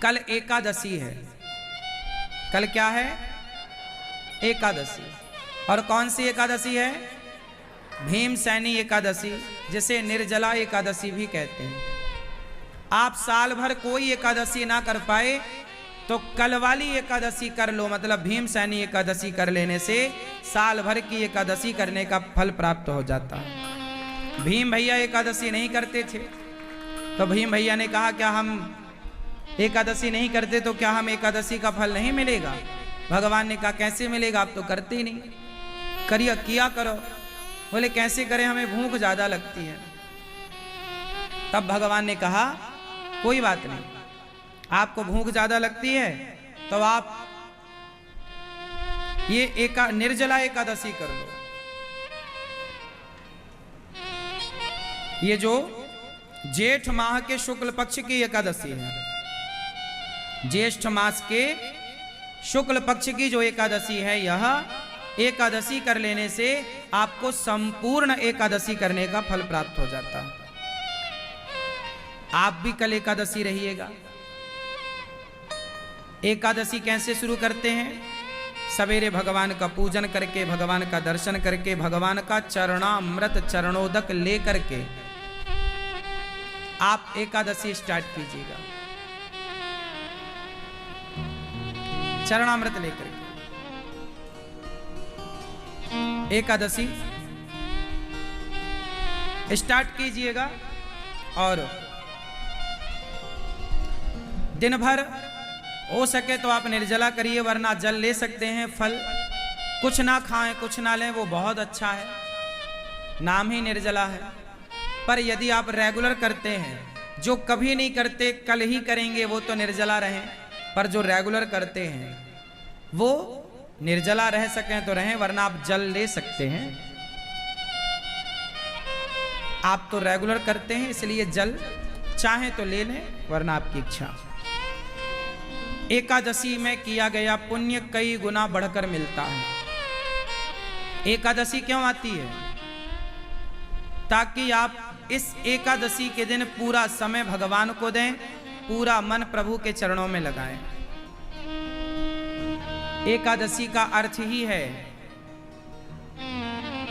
कल एकादशी है। कल क्या है? एकादशी। और कौन सी एकादशी है? भीमसेनी एकादशी, जिसे निर्जला एकादशी भी कहते हैं। आप साल भर कोई एकादशी ना कर पाए तो कल वाली एकादशी कर लो, मतलब भीमसेनी एकादशी कर लेने से साल भर की एकादशी करने का फल प्राप्त हो जाता है। भीम भैया एकादशी नहीं करते थे, तो भीम भैया ने कहा क्या हम एकादशी नहीं करते तो क्या हम एकादशी का फल नहीं मिलेगा? भगवान ने कहा कैसे मिलेगा, आप तो करते ही नहीं, करिए किया करो। बोले कैसे करें, हमें भूख ज्यादा लगती है। तब भगवान ने कहा कोई बात नहीं, आपको भूख ज्यादा लगती है तो आप ये निर्जला एकादशी कर लो। ये जो जेठ माह के शुक्ल पक्ष की एकादशी है, ज्येष्ठ मास के शुक्ल पक्ष की जो एकादशी है, यह एकादशी कर लेने से आपको संपूर्ण एकादशी करने का फल प्राप्त हो जाता है। आप भी कल एकादशी रहिएगा। एकादशी कैसे शुरू करते हैं? सवेरे भगवान का पूजन करके, भगवान का दर्शन करके, भगवान का चरणामृत चरणोदक लेकर के आप एकादशी स्टार्ट कीजिएगा। चरणामृत लेकर के एकादशी स्टार्ट कीजिएगा। और दिन भर हो सके तो आप निर्जला करिए, वरना जल ले सकते हैं। फल कुछ ना खाएं, कुछ ना लें, वो बहुत अच्छा है, नाम ही निर्जला है। पर यदि आप रेगुलर करते हैं, जो कभी नहीं करते कल ही करेंगे, वो तो निर्जला रहें। पर जो रेगुलर करते हैं वो निर्जला रह सकें तो रहें, वरना आप जल ले सकते हैं। आप तो रेगुलर करते हैं, इसलिए जल चाहे तो ले लें, वरना आपकी इच्छा। एकादशी में किया गया पुण्य कई गुना बढ़कर मिलता है। एकादशी क्यों आती है? ताकि आप इस एकादशी के दिन पूरा समय भगवान को दें, पूरा मन प्रभु के चरणों में लगाएं। एकादशी का अर्थ ही है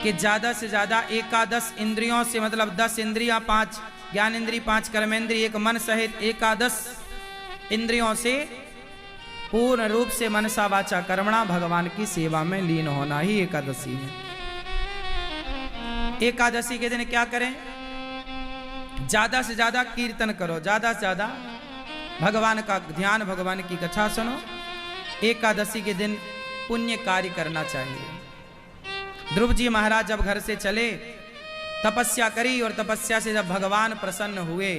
कि ज्यादा से ज्यादा एकादश इंद्रियों से, मतलब 10 इंद्रियां, 5 ज्ञानेंद्रिय, 5 कर्मेंद्रिय, एक मन सहित एकादश इंद्रियों से पूर्ण रूप से मनसा वाचा कर्मणा भगवान की सेवा में लीन होना ही एकादशी है। एकादशी के दिन क्या करें? ज्यादा से ज्यादा कीर्तन करो, ज्यादा से ज्यादा भगवान का ध्यान, भगवान की कथा सुनो। एकादशी के दिन पुण्य कार्य करना चाहिए। ध्रुव जी महाराज जब घर से चले, तपस्या करी, और तपस्या से जब भगवान प्रसन्न हुए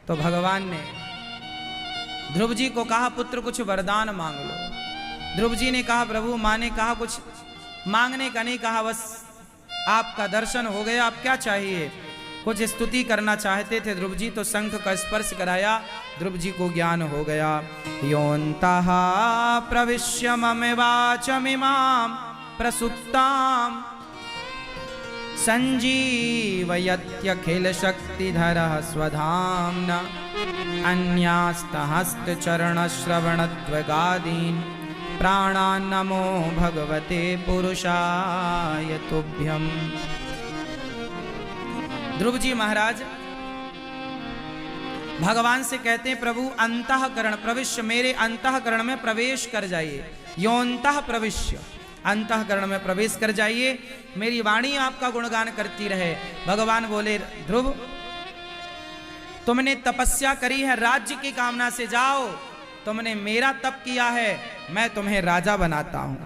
तो भगवान ने ध्रुव जी को कहा पुत्र कुछ वरदान मांग लो। ध्रुव जी ने कहा प्रभु, माँ ने कहा कुछ मांगने का नहीं कहा, बस आपका दर्शन हो गया, आप क्या चाहिए? कुछ स्तुति करना चाहते थे ध्रुव जी, तो शंख का स्पर्श कराया, ध्रुव जी को ज्ञान हो गया। योऽन्तः प्रविश्य मम वाचमिमां प्रसुप्तां संजीवयत्यखिल शक्तिधरः स्वधाम्ना अन्यास्तहस्तचरणश्रवणत्वगादीन् प्राणान् नमो भगवते पुरुषाय तुभ्यम्। ध्रुव जी महाराज भगवान से कहते हैं प्रभु अंतःकरण प्रविश्य, मेरे अंतःकरण में प्रवेश कर जाइए। योऽन्तः प्रविश्य, अंतःकरण में प्रवेश कर जाइए, मेरी वाणी आपका गुणगान करती रहे। भगवान बोले ध्रुव, तुमने तपस्या करी है, राज्य की कामना से जाओ, तुमने मेरा तप किया है, मैं तुम्हें राजा बनाता हूं।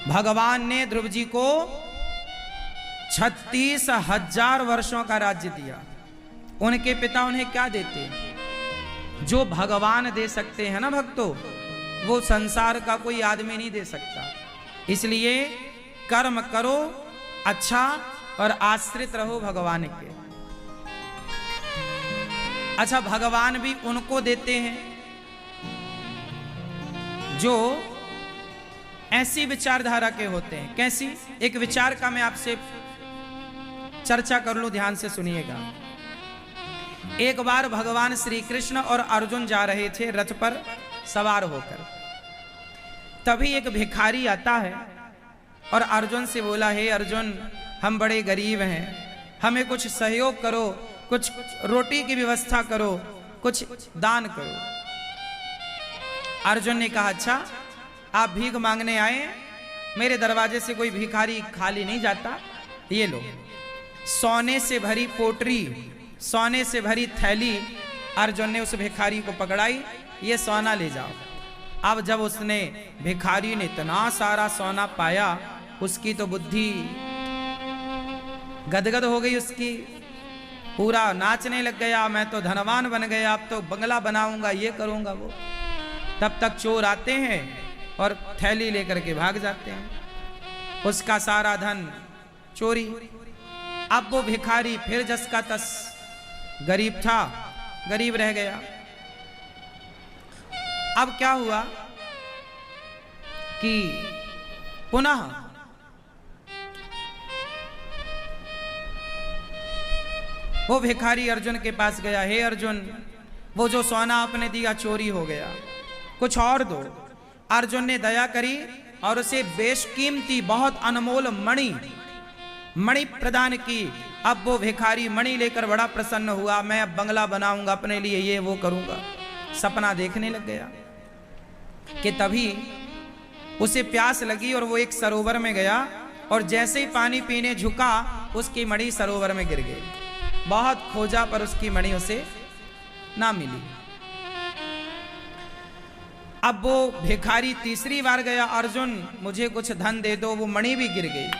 भगवान ने ध्रुव जी को 36,000 वर्षों का राज्य दिया। उनके पिता उन्हें क्या देते? जो भगवान दे सकते हैं ना भक्तों, वो संसार का कोई आदमी नहीं दे सकता। इसलिए कर्म करो अच्छा और आश्रित रहो भगवान के। अच्छा, भगवान भी उनको देते हैं जो ऐसी विचारधारा के होते हैं। कैसी? एक विचार का मैं आपसे चर्चा कर लूं, ध्यान से सुनिएगा। एक बार भगवान श्री कृष्ण और अर्जुन जा रहे थे रथ पर सवार होकर। तभी एक भिखारी आता है और अर्जुन से बोला, हे अर्जुन, हम बड़े गरीब हैं, हमें कुछ सहयोग करो, कुछ रोटी की व्यवस्था करो, कुछ दान करो। अर्जुन ने कहा, अच्छा आप भीख मांगने आए, मेरे दरवाजे से कोई भिखारी खाली नहीं जाता, ये लो। सोने से भरी पोटरी, सोने से भरी थैली अर्जुन ने उस भिखारी को पकड़ाई, ये सोना ले जाओ। अब जब उसने, भिखारी ने इतना सारा सोना पाया, उसकी तो बुद्धि गदगद हो गई, उसकी पूरा नाचने लग गया, मैं तो धनवान बन गया, अब तो बंगला बनाऊंगा, ये करूंगा वो। तब तक चोर आते हैं और थैली लेकर के भाग जाते हैं, उसका सारा धन चोरी। अब वो भिखारी फिर जस का तस, गरीब था, गरीब रह गया। अब क्या हुआ कि पुनः वो भिखारी अर्जुन के पास गया, हे अर्जुन, वो जो सोना आपने दिया चोरी हो गया, कुछ और दो। अर्जुन ने दया करी और उसे बेशकीमती बहुत अनमोल मणि प्रदान की। अब वो भिखारी मणि लेकर बड़ा प्रसन्न हुआ, मैं अब बंगला बनाऊंगा अपने लिए, ये वो करूंगा, सपना देखने लग गया। कि तभी उसे प्यास लगी और वो एक सरोवर में गया और जैसे ही पानी पीने झुका, उसकी मणि सरोवर में गिर गई। बहुत खोजा पर उसकी मणि उसे ना मिली। अब वो भिखारी तीसरी बार गया, अर्जुन मुझे कुछ धन दे दो, वो मणि भी गिर गई।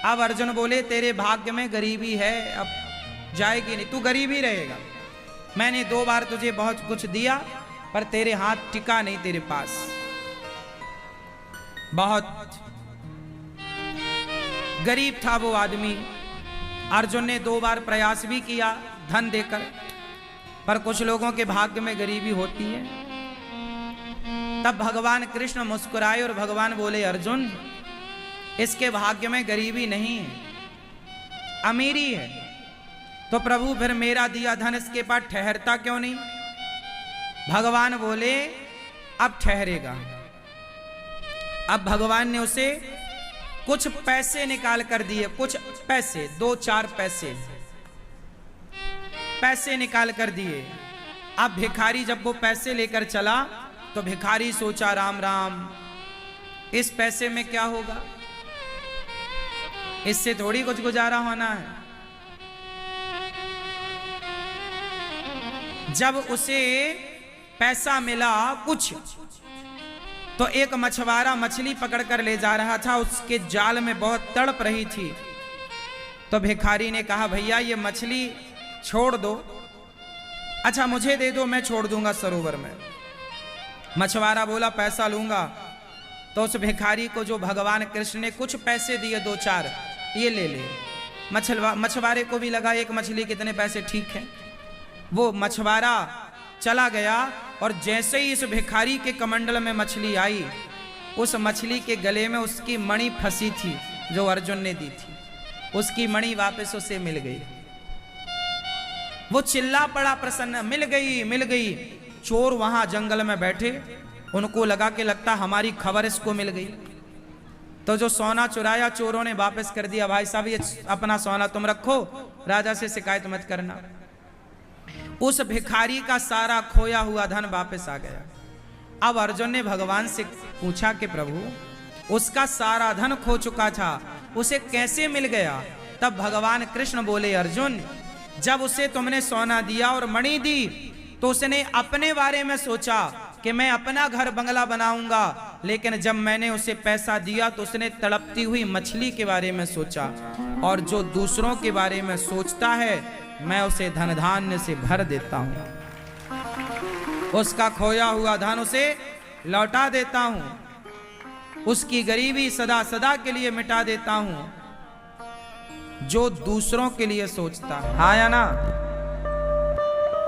अब अर्जुन बोले, तेरे भाग्य में गरीबी है, अब जाएगी नहीं, तू गरीब ही रहेगा। मैंने 2 बार तुझे बहुत कुछ दिया पर तेरे हाथ टिका नहीं तेरे पास। बहुत गरीब था वो आदमी। अर्जुन ने 2 बार प्रयास भी किया धन देकर, पर कुछ लोगों के भाग्य में गरीबी होती है। तब भगवान कृष्ण मुस्कुराए और भगवान बोले, अर्जुन इसके भाग्य में गरीबी नहीं है, अमीरी है। तो प्रभु फिर मेरा दिया धन इसके पास ठहरता क्यों नहीं? भगवान बोले, अब ठहरेगा। अब भगवान ने उसे कुछ पैसे निकाल कर दिए, कुछ पैसे, 2-4 पैसे निकाल कर दिए। अब भिखारी जब वो पैसे लेकर चला तो भिखारी सोचा, राम राम, इस पैसे में क्या होगा, इससे थोड़ी कुछ गुजारा होना है। जब उसे पैसा मिला कुछ, तो एक मछुआरा मछली पकड़कर ले जा रहा था, उसके जाल में बहुत तड़प रही थी। तो भिखारी ने कहा, भैया ये मछली छोड़ दो, अच्छा मुझे दे दो, मैं छोड़ दूंगा सरोवर में। मछुआरा बोला, पैसा लूंगा। तो उस भिखारी को जो भगवान कृष्ण ने कुछ पैसे दिए, 2-4, ये ले ले। मछुआरे को भी लगा एक मछली कितने पैसे, ठीक है। वो मछुआरा चला गया और जैसे ही इस भिखारी के कमंडल में मछली आई, उस मछली के गले में उसकी मणि फंसी थी जो अर्जुन ने दी थी, उसकी मणि वापस उसे मिल गई। वो चिल्ला पड़ा प्रसन्न, मिल गई मिल गई। चोर वहां जंगल में बैठे, उनको लगा कि लगता हमारी खबर इसको मिल गई। तो जो सोना चुराया चोरों ने वापस कर दिया, भाई साहब ये अपना सोना तुम रखो, राजा से शिकायत मत करना। उस भिखारी का सारा खोया हुआ धन वापस आ गया। अब अर्जुन ने भगवान से पूछा कि प्रभु उसका सारा धन खो चुका था, उसे कैसे मिल गया? तब भगवान कृष्ण बोले, अर्जुन जब उसे तुमने सोना दिया और मणि दी, तो उसने अपने बारे में सोचा कि मैं अपना घर बंगला बनाऊंगा, लेकिन जब मैंने उसे पैसा दिया तो उसने तड़पती हुई मछली के बारे में सोचा। और जो दूसरों के बारे में सोचता है, मैं उसे धन धान्य से भर देता हूं, उसका खोया हुआ धन उसे लौटा देता हूं, उसकी गरीबी सदा सदा के लिए मिटा देता हूं। जो दूसरों के लिए सोचता है, हाँ या ना?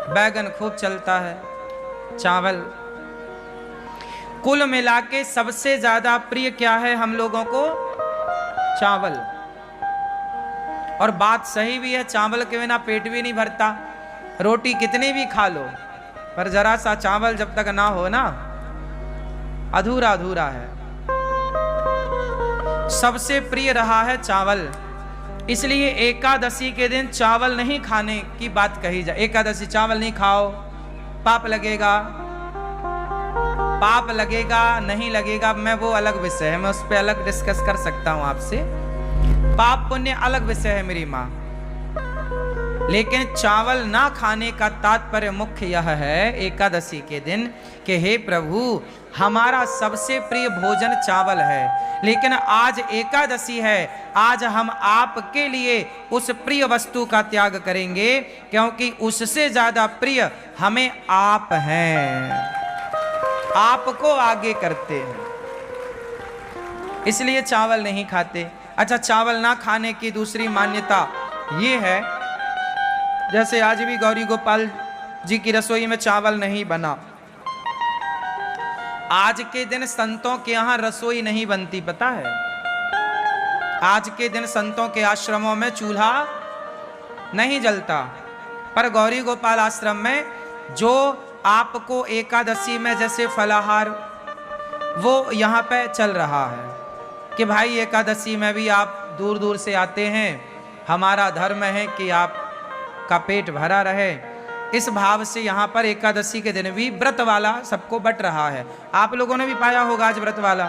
बैगन खूब चलता है, चावल, कुल मिला के सबसे ज्यादा प्रिय क्या है हम लोगों को? चावल। और बात सही भी है, चावल के बिना पेट भी नहीं भरता। रोटी कितनी भी खा लो, पर जरा सा चावल जब तक ना हो ना, अधूरा अधूरा है। सबसे प्रिय रहा है चावल, इसलिए एकादशी के दिन चावल नहीं खाने की बात कही जाए। एकादशी चावल नहीं खाओ, पाप लगेगा, पाप लगेगा नहीं लगेगा, मैं वो अलग विषय है, मैं उस पर अलग डिस्कस कर सकता हूं आपसे। पाप पुण्य अलग विषय है मेरी माँ, लेकिन चावल ना खाने का तात्पर्य मुख्य यह है एकादशी के दिन कि हे प्रभु, हमारा सबसे प्रिय भोजन चावल है, लेकिन आज एकादशी है, आज हम आपके लिए उस प्रिय वस्तु का त्याग करेंगे, क्योंकि उससे ज्यादा प्रिय हमें आप हैं, आपको आगे करते हैं, इसलिए चावल नहीं खाते। अच्छा, चावल ना खाने की दूसरी मान्यता ये है, जैसे आज भी गौरी गोपाल जी की रसोई में चावल नहीं बना, आज के दिन संतों के यहां रसोई नहीं बनती, पता है? आज के दिन संतों के आश्रमों में चूल्हा नहीं जलता, पर गौरी गोपाल आश्रम में जो आपको एकादशी में जैसे फलाहार वो यहाँ पे चल रहा है कि भाई एकादशी में भी आप दूर दूर से आते हैं, हमारा धर्म है कि आपका पेट भरा रहे, इस भाव से यहाँ पर एकादशी के दिन भी व्रत वाला सबको बट रहा है। आप लोगों ने भी पाया होगा आज व्रत वाला,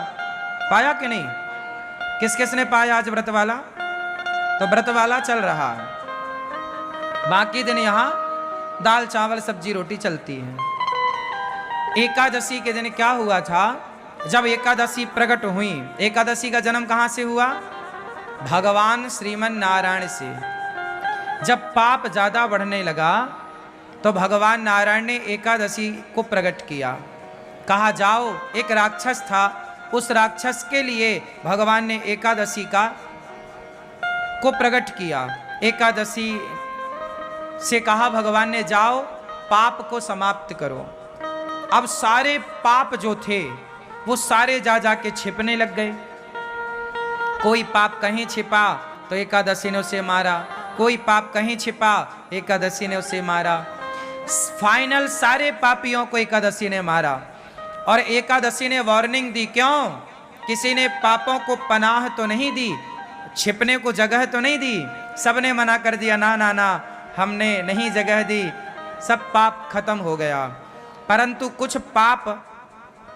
पाया कि नहीं? किस किस ने पाया आज व्रत वाला? तो व्रत वाला चल रहा है, बाकी दिन यहाँ दाल चावल सब्जी रोटी चलती है। एकादशी के दिन क्या हुआ था? जब एकादशी प्रकट हुई, एकादशी का जन्म कहां से हुआ? भगवान श्रीमन नारायण से। जब पाप ज्यादा बढ़ने लगा तो भगवान नारायण ने एकादशी को प्रकट किया, कहा जाओ, एक राक्षस था, उस राक्षस के लिए भगवान ने एकादशी को प्रकट किया। एकादशी से कहा भगवान ने, जाओ पाप को समाप्त करो। अब सारे पाप जो थे वो सारे जा जाके छिपने लग गए। कोई पाप कहीं छिपा तो एकादशी ने उसे मारा, कोई पाप कहीं छिपा एकादशी ने उसे मारा। फाइनल सारे पापियों को एकादशी ने मारा, और एकादशी ने वार्निंग दी, क्यों? किसी ने पापों को पनाह तो नहीं दी, छिपने को जगह तो नहीं दी, सबने मना कर दिया, ना ना ना, हमने नहीं जगह दी, सब पाप खत्म हो गया। परंतु कुछ पाप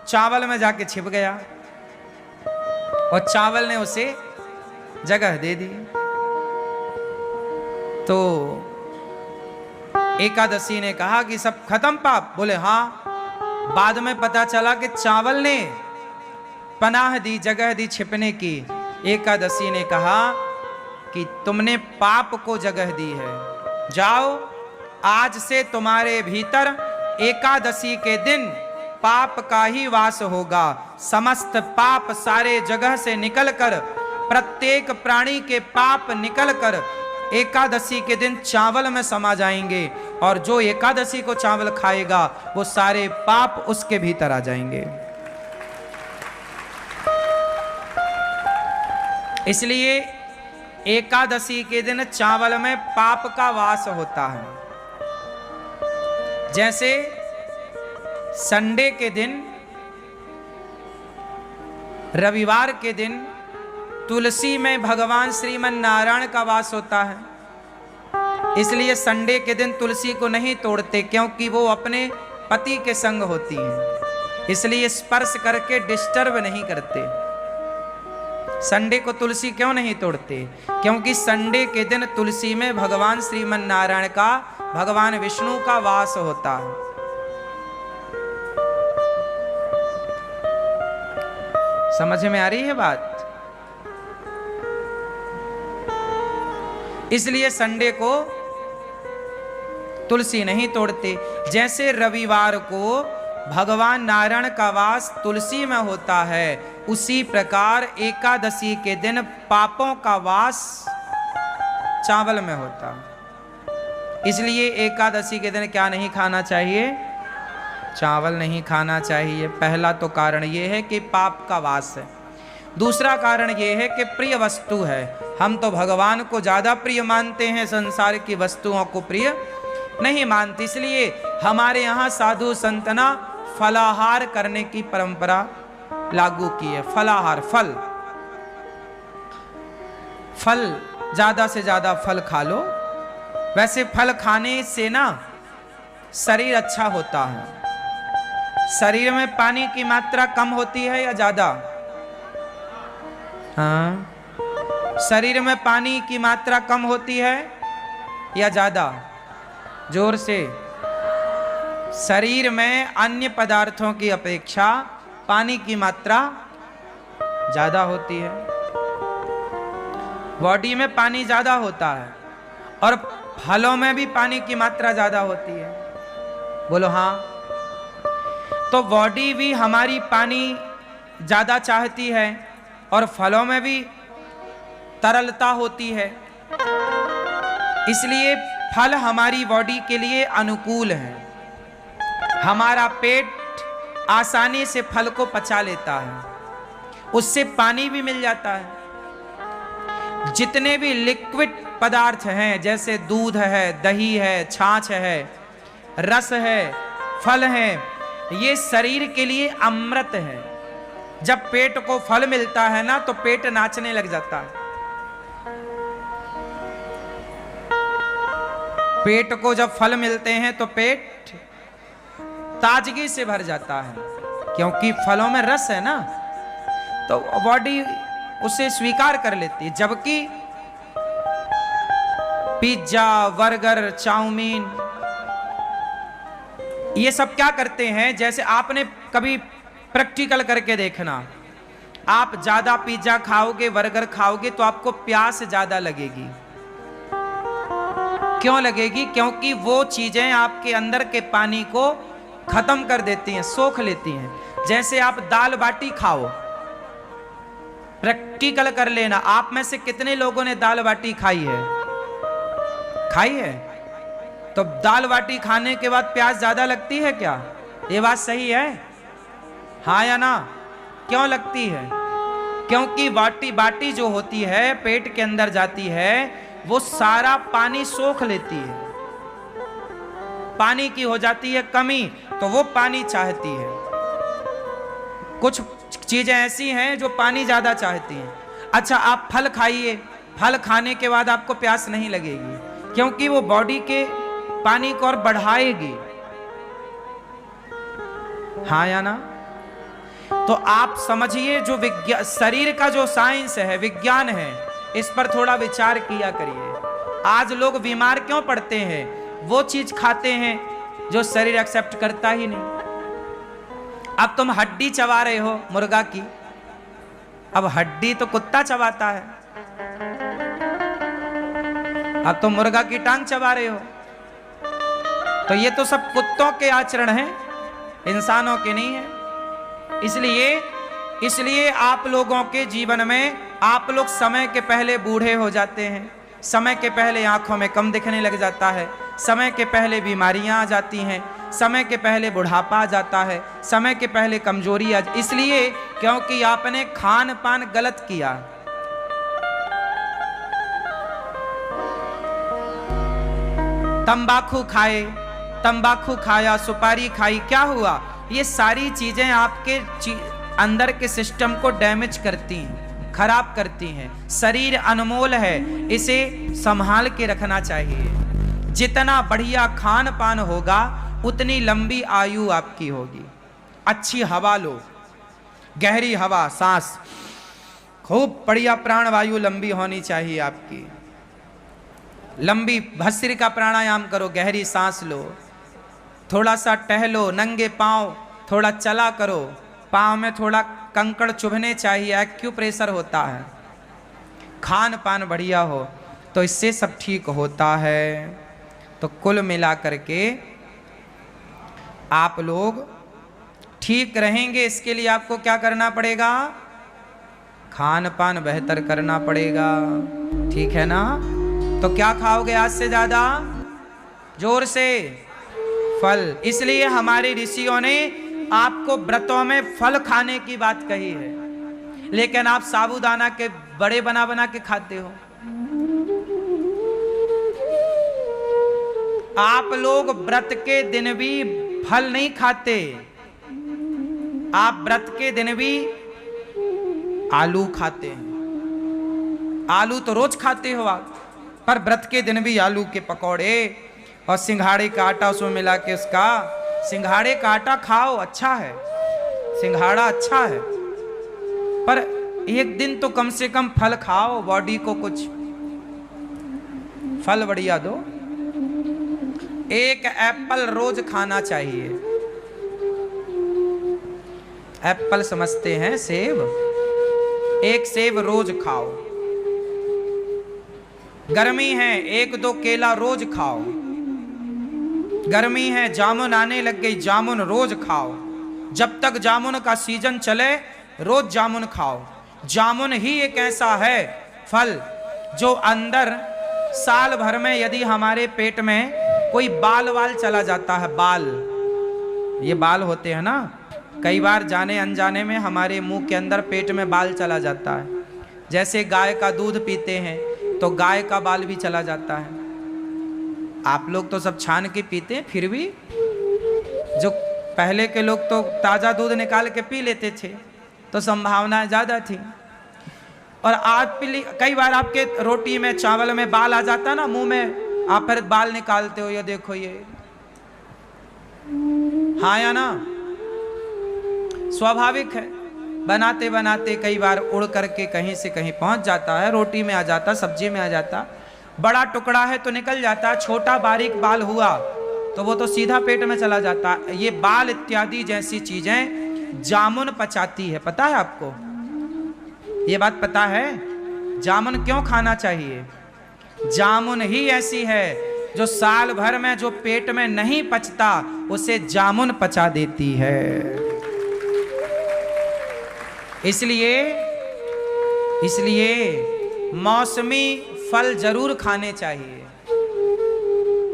चावल में जाके छिप गया और चावल ने उसे जगह दे दी। तो एकादशी ने कहा कि सब खत्म पाप? बोले हाँ। बाद में पता चला कि चावल ने पनाह दी, जगह दी छिपने की। एकादशी ने कहा कि तुमने पाप को जगह दी है, जाओ आज से तुम्हारे भीतर एकादशी के दिन पाप का ही वास होगा। समस्त पाप सारे जगह से निकलकर, प्रत्येक प्राणी के पाप निकलकर एकादशी के दिन चावल में समा जाएंगे, और जो एकादशी को चावल खाएगा वो सारे पाप उसके भीतर आ जाएंगे। इसलिए एकादशी के दिन चावल में पाप का वास होता है। जैसे संडे के दिन, रविवार के दिन तुलसी में भगवान श्रीमन नारायण का वास होता है, इसलिए संडे के दिन तुलसी को नहीं तोड़ते, क्योंकि वो अपने पति के संग होती हैं, इसलिए स्पर्श करके डिस्टर्ब नहीं करते। संडे को तुलसी क्यों नहीं तोड़ते? क्योंकि संडे के दिन तुलसी में भगवान श्रीमन नारायण का, भगवान विष्णु का वास होता है। समझ में आ रही है बात? इसलिए संडे को तुलसी नहीं तोड़ते। जैसे रविवार को भगवान नारायण का वास तुलसी में होता है, उसी प्रकार एकादशी के दिन पापों का वास चावल में होता है। इसलिए एकादशी के दिन क्या नहीं खाना चाहिए? चावल नहीं खाना चाहिए। पहला तो कारण यह है कि पाप का वास है। दूसरा कारण यह है कि प्रिय वस्तु है। हम तो भगवान को ज्यादा प्रिय मानते हैं संसार की वस्तुओं को प्रिय, नहीं मानती। इसलिए हमारे यहाँ साधु संतना फलाहार करने की परंपरा लागू की है। फलाहार, फल फल ज्यादा से ज्यादा फल खा लो। वैसे फल खाने से ना शरीर अच्छा होता है। शरीर में पानी की मात्रा कम होती है या ज्यादा? हाँ, शरीर में पानी की मात्रा कम होती है या ज्यादा? जोर से। शरीर में अन्य पदार्थों की अपेक्षा पानी की मात्रा ज्यादा होती है। बॉडी में पानी ज्यादा होता है और फलों में भी पानी की मात्रा ज्यादा होती है। बोलो हाँ। तो बॉडी भी हमारी पानी ज्यादा चाहती है और फलों में भी तरलता होती है। इसलिए फल हमारी बॉडी के लिए अनुकूल है। हमारा पेट आसानी से फल को पचा लेता है, उससे पानी भी मिल जाता है। जितने भी लिक्विड पदार्थ हैं, जैसे दूध है, दही है, छाछ है, रस है, फल है, ये शरीर के लिए अमृत है। जब पेट को फल मिलता है ना तो पेट नाचने लग जाता है। पेट को जब फल मिलते हैं तो पेट ताजगी से भर जाता है, क्योंकि फलों में रस है ना, तो बॉडी उसे स्वीकार कर लेती है। जबकि पिज्जा, बर्गर, चाउमीन, ये सब क्या करते हैं? जैसे आपने कभी प्रैक्टिकल करके देखना, आप ज्यादा पिज्जा खाओगे, बर्गर खाओगे तो आपको प्यास ज्यादा लगेगी। क्यों लगेगी? क्योंकि वो चीजें आपके अंदर के पानी को खत्म कर देती हैं, सोख लेती हैं। जैसे आप दाल बाटी खाओ, प्रैक्टिकल कर लेना, आप में से कितने लोगों ने दाल बाटी खाई है? खाई है? तो दाल बाटी खाने के बाद प्यास ज्यादा लगती है क्या? ये बात सही है? हाँ या ना? क्यों लगती है? क्योंकि बाटी जो होती है पेट के अंदर जाती है, वो सारा पानी सोख लेती है। पानी की हो जाती है कमी, तो वो पानी चाहती है। कुछ चीजें ऐसी हैं जो पानी ज्यादा चाहती हैं। अच्छा, आप फल खाइए, फल खाने के बाद आपको प्यास नहीं लगेगी, क्योंकि वो बॉडी के पानी को और बढ़ाएगी। हाँ या ना? तो आप समझिए, जो विज्ञान, शरीर का जो साइंस है, विज्ञान है, इस पर थोड़ा विचार किया करिए। आज लोग बीमार क्यों पड़ते हैं? वो चीज खाते हैं जो शरीर एक्सेप्ट करता ही नहीं। अब तुम हड्डी चबा रहे हो मुर्गा की, अब हड्डी तो कुत्ता चबाता है, अब तुम मुर्गा की टांग चबा रहे हो। तो ये तो सब कुत्तों के आचरण हैं, इंसानों के नहीं है। इसलिए आप लोगों के जीवन में आप लोग समय के पहले बूढ़े हो जाते हैं, समय के पहले आंखों में कम दिखने लग जाता है, समय के पहले बीमारियां आ जाती हैं, समय के पहले बुढ़ापा आ जाता है, समय के पहले कमजोरी आ, इसलिए क्योंकि आपने खान पान गलत किया। तंबाकू खाए, तंबाकू खाया, सुपारी खाई, क्या हुआ? ये सारी चीजें आपके अंदर के सिस्टम को डैमेज करती हैं, खराब करती हैं। शरीर अनमोल है, इसे संभाल के रखना चाहिए। जितना बढ़िया खान पान होगा उतनी लंबी आयु आपकी होगी। अच्छी हवा लो, गहरी हवा, सांस, खूब बढ़िया प्राणवायु लंबी होनी चाहिए आपकी। लंबी भस्त्रिका का प्राणायाम करो, गहरी सांस लो, थोड़ा सा टहलो, नंगे पांव थोड़ा चला करो, पांव में थोड़ा कंकड़ चुभने चाहिए, एक्यूप्रेशर होता है। खान पान बढ़िया हो तो इससे सब ठीक होता है। तो कुल मिला करके आप लोग ठीक रहेंगे, इसके लिए आपको क्या करना पड़ेगा? खान पान बेहतर करना पड़ेगा, ठीक है ना? तो क्या खाओगे आज से ज्यादा? जोर से, फल। इसलिए हमारे ऋषियों ने आपको व्रतों में फल खाने की बात कही है, लेकिन आप साबूदाना के बड़े बना बना के खाते हो। आप लोग व्रत के दिन भी फल नहीं खाते, आप व्रत के दिन भी आलू खाते हैं। आलू तो रोज खाते हो आप, पर व्रत के दिन भी आलू के पकौड़े और सिंघाड़े का आटा उसमें मिला के उसका, सिंघाड़े का आटा खाओ, अच्छा है, सिंघाड़ा अच्छा है, पर एक दिन तो कम से कम फल खाओ, बॉडी को कुछ फल बढ़िया दो। एक एप्पल रोज खाना चाहिए। एप्पल समझते हैं सेब, एक सेब रोज खाओ। गर्मी है, एक दो केला रोज खाओ। गर्मी है, जामुन आने लग गई, जामुन रोज खाओ। जब तक जामुन का सीजन चले रोज जामुन खाओ। जामुन ही एक ऐसा है फल जो अंदर साल भर में यदि हमारे पेट में कोई बाल वाल चला जाता है, बाल, ये बाल होते हैं ना, कई बार जाने अनजाने में हमारे मुंह के अंदर पेट में बाल चला जाता है। जैसे गाय का दूध पीते हैं तो गाय का बाल भी चला जाता है। आप लोग तो सब छान के पीते हैं, फिर भी जो पहले के लोग तो ताज़ा दूध निकाल के पी लेते थे, तो संभावना ज़्यादा थी। और आज कई बार आपके रोटी में चावल में बाल आ जाता ना मुंह में, आप फिर बाल निकालते हो, ये देखो ये, हाँ या ना, स्वाभाविक है। बनाते बनाते कई बार उड़ करके कहीं से कहीं पहुंच जाता है, रोटी में आ जाता, सब्जी में आ जाता। बड़ा टुकड़ा है तो निकल जाता, छोटा बारीक बाल हुआ तो वो तो सीधा पेट में चला जाता। ये बाल इत्यादि जैसी चीजें जामुन पचाती है, पता है आपको? ये बात पता है? जामुन क्यों खाना चाहिए? जामुन ही ऐसी है जो साल भर में जो पेट में नहीं पचता उसे जामुन पचा देती है। इसलिए मौसमी फल जरूर खाने चाहिए।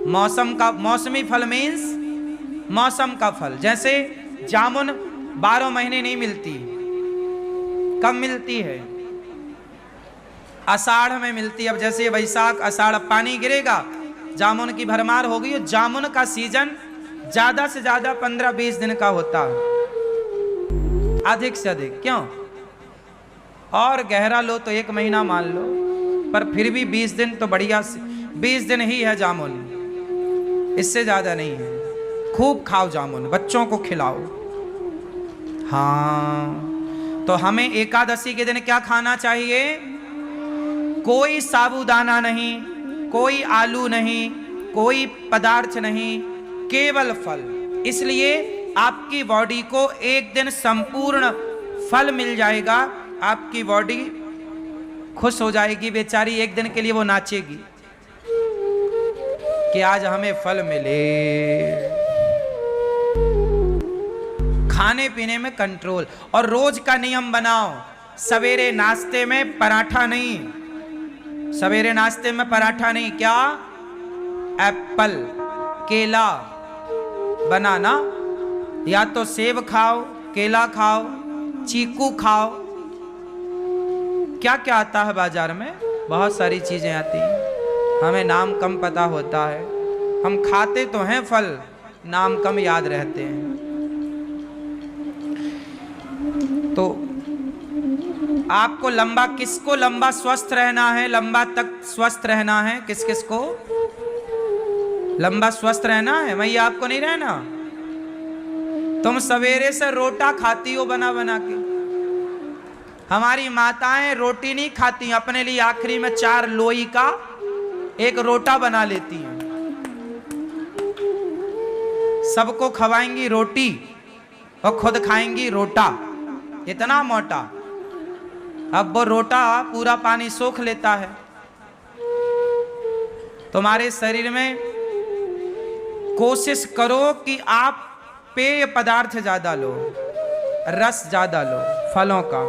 मौसमी फल मीन्स मौसम का फल। जैसे जामुन 12 महीने नहीं मिलती, कब मिलती है? आषाढ़ में मिलती है। अब जैसे वैशाख आषाढ़ पानी गिरेगा, जामुन की भरमार होगी। और जामुन का सीजन ज्यादा से ज्यादा 15-20 दिन का होता है, अधिक से अधिक। क्यों? और गहरा लो तो 1 महीना मान लो, पर फिर भी 20 दिन तो बढ़िया, 20 दिन ही है जामुन, इससे ज्यादा नहीं है। खूब खाओ जामुन, बच्चों को खिलाओ। हाँ, तो हमें एकादशी के दिन क्या खाना चाहिए? कोई साबूदाना नहीं, कोई आलू नहीं, कोई पदार्थ नहीं, केवल फल। इसलिए आपकी बॉडी को एक दिन संपूर्ण फल मिल जाएगा, आपकी बॉडी खुश हो जाएगी बेचारी। एक दिन के लिए वो नाचेगी कि आज हमें फल मिले। खाने पीने में कंट्रोल, और रोज का नियम बनाओ। सवेरे नाश्ते में पराठा नहीं, सवेरे नाश्ते में पराठा नहीं। क्या? एप्पल, केला, बनाना, या तो सेब खाओ, केला खाओ, चीकू खाओ। क्या क्या आता है बाजार में? बहुत सारी चीजें आती हैं, हमें नाम कम पता होता है। हम खाते तो हैं फल, नाम कम याद रहते हैं। तो आपको लंबा, किसको लंबा स्वस्थ रहना है, लंबा तक स्वस्थ रहना है? किस किस को लंबा स्वस्थ रहना है? भैया आपको नहीं रहना। तुम सवेरे से रोटा खाती हो बना बना के। हमारी माताएं रोटी नहीं खाती, अपने लिए आखिरी में 4 लोई का एक रोटा बना लेती हैं। सबको खवाएंगी रोटी और खुद खाएंगी रोटा, इतना मोटा। अब वो रोटा पूरा पानी सोख लेता है। तुम्हारे शरीर में कोशिश करो कि आप पेय पदार्थ ज्यादा लो, रस ज्यादा लो फलों का।